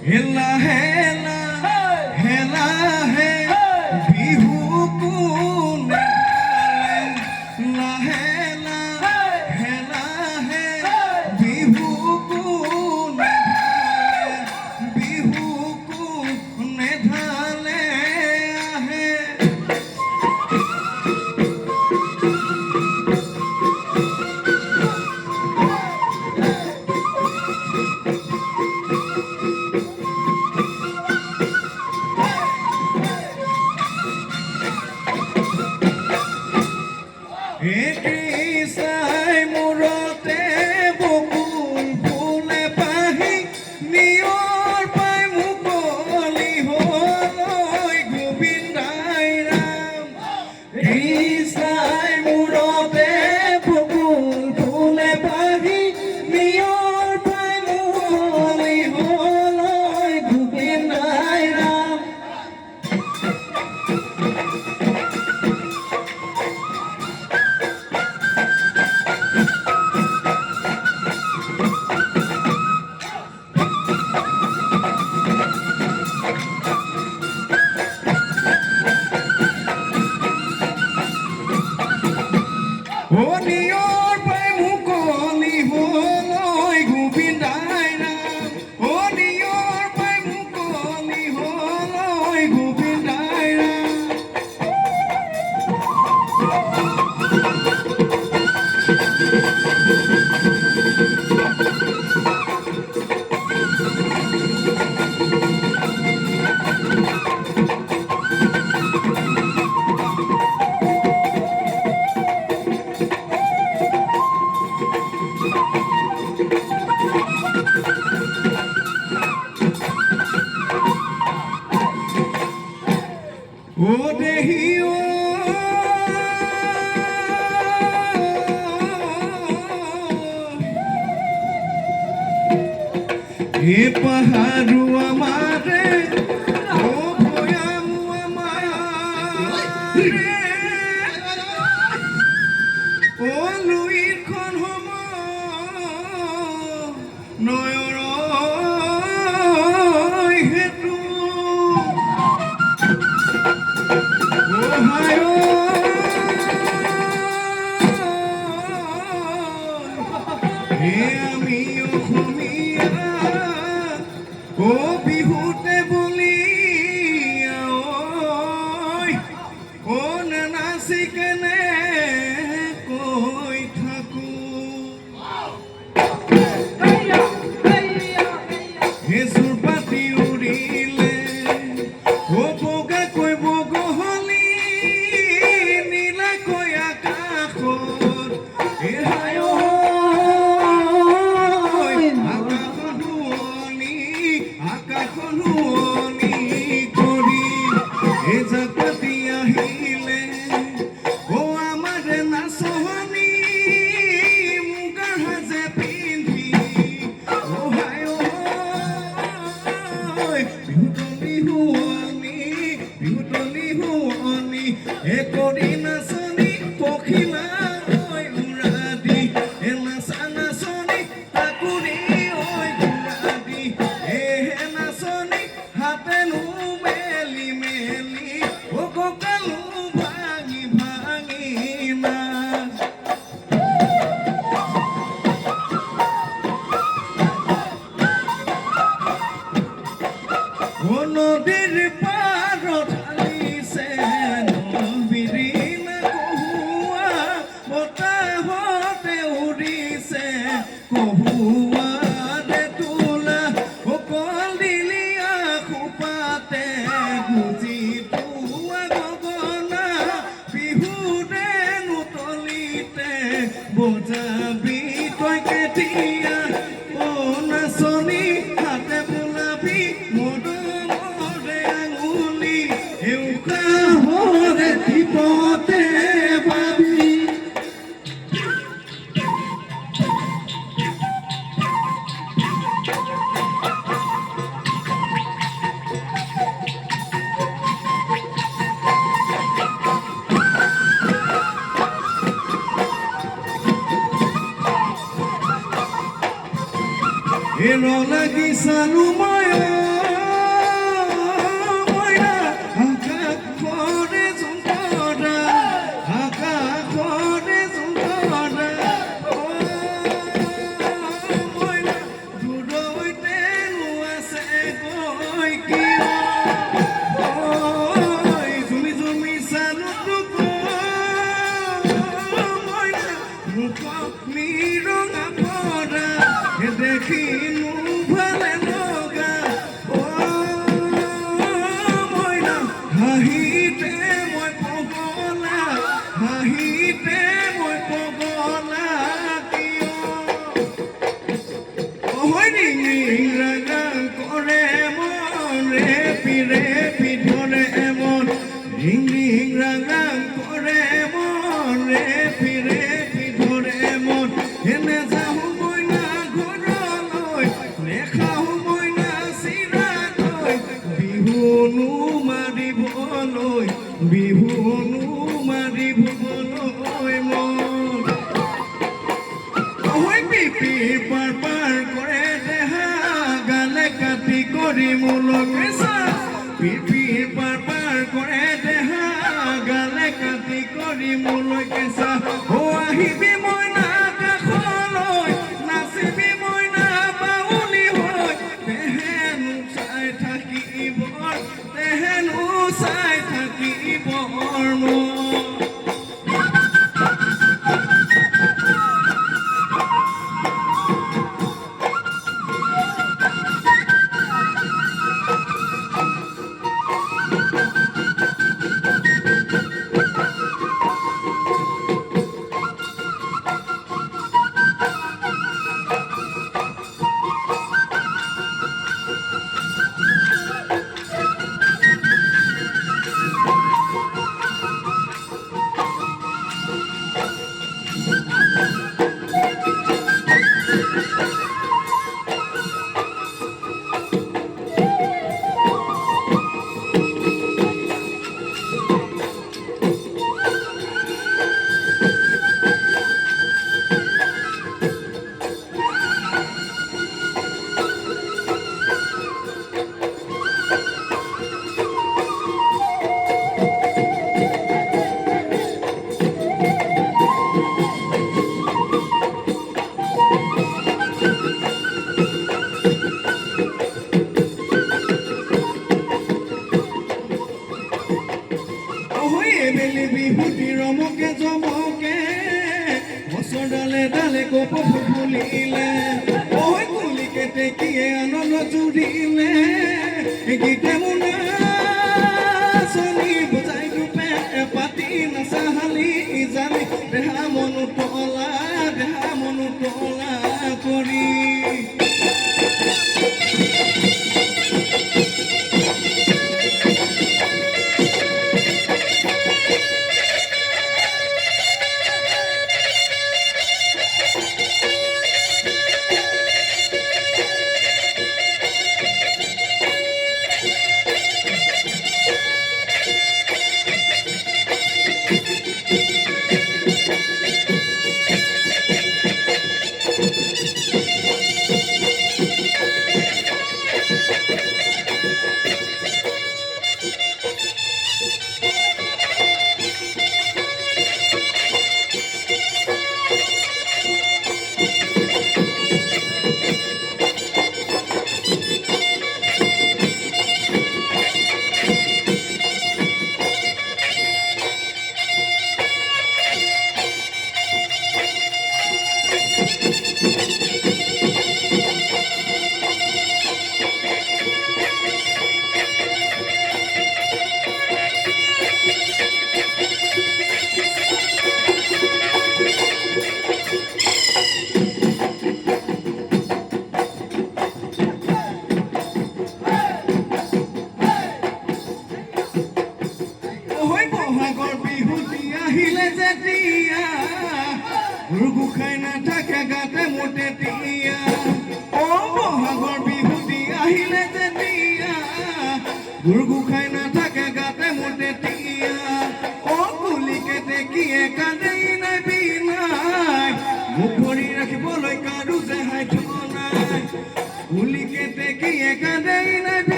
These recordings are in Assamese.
হেলা হেলা হেলা হে বিহু কোনে লাহে লাহে লাহে বিহু কোনে বিহু কোনে ঢালে আহে চাই মূৰতে বকুল ফুলে পাহি নিয়ৰ পাই মুকলি হৈ গোবিন্দাই ৰাম চাই মূৰতে বকুল ফুলে পাহি নিয়ৰ পাই মুকলি হৈ গোবিন্দাই ৰাম নিয়ৰ পাই মুকলি হৈ গোবিন্দাই ৰাম নিয়ৰ পাই মুকলি হৈ গোবিন্দাই ৰাম দেহি হে পাহাড়ো আমাৰে ভয়ামো আমাৰে লুইখন হম নয়ৰ হেতু আমি অসমীয়া বিহুতে বলিয়া নাচি কেনে কৈ থাকো হেজুৰ পাতি উৰিলে বগা কৈ বগলী নীলাকৈ আকাশত জাতি আহিলে আমাৰ নাচনি মুগাৰ সাজে পিন্ধি বিহুতলি শুৱনি কৰি নাচনি পখিলা উৰা দি নাচা নাচনি তাকুৰি উৰা দি নাচনি হাতেনো মেলি মেলি কঁকালো ভাঙি ভাঙি না নদীৰ পাৰত ঢালিছে বিৰিণা কহুৱা বতাহতে উৰিছে কহুৱাৰে তোলা কলদিলীয়া খোপাতে গুজি পোৱা গগনা বিহুৰে নুতলিতে বজাবি তই কেতিয়া নাচনি হাতে বোলাবি মদমৰে আঙুলি এউকাহৰে দীপতে পাবি Ero lagi selalu mayo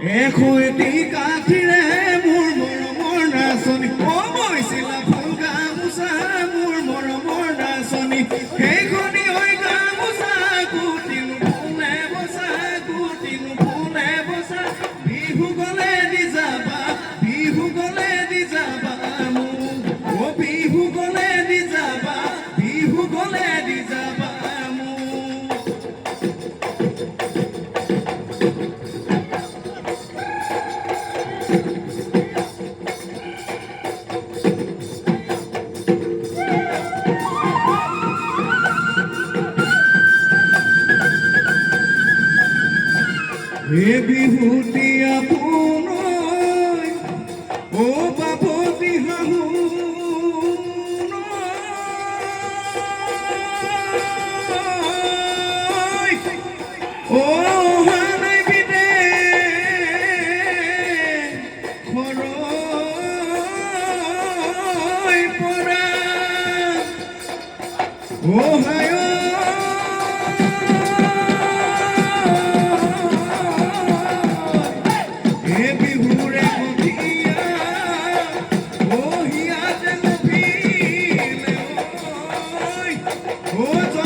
এশৈতি কাঠিৰে মোৰ মৰমৰ নাচনী বৈছিলা ফুল গামোচা মোৰ মৰমৰ নাচনী সেইখনি হৈ গামোচা কুটিনো ফুলে বচা বিহু গলে দি যাবা মোক অ বিহু গলে দি যাবা মোক হে বিহুতি আপোনৈ ও বাপতি শাহু ও হানাই বিদে খৰৈ পৰা ও হায় Oh,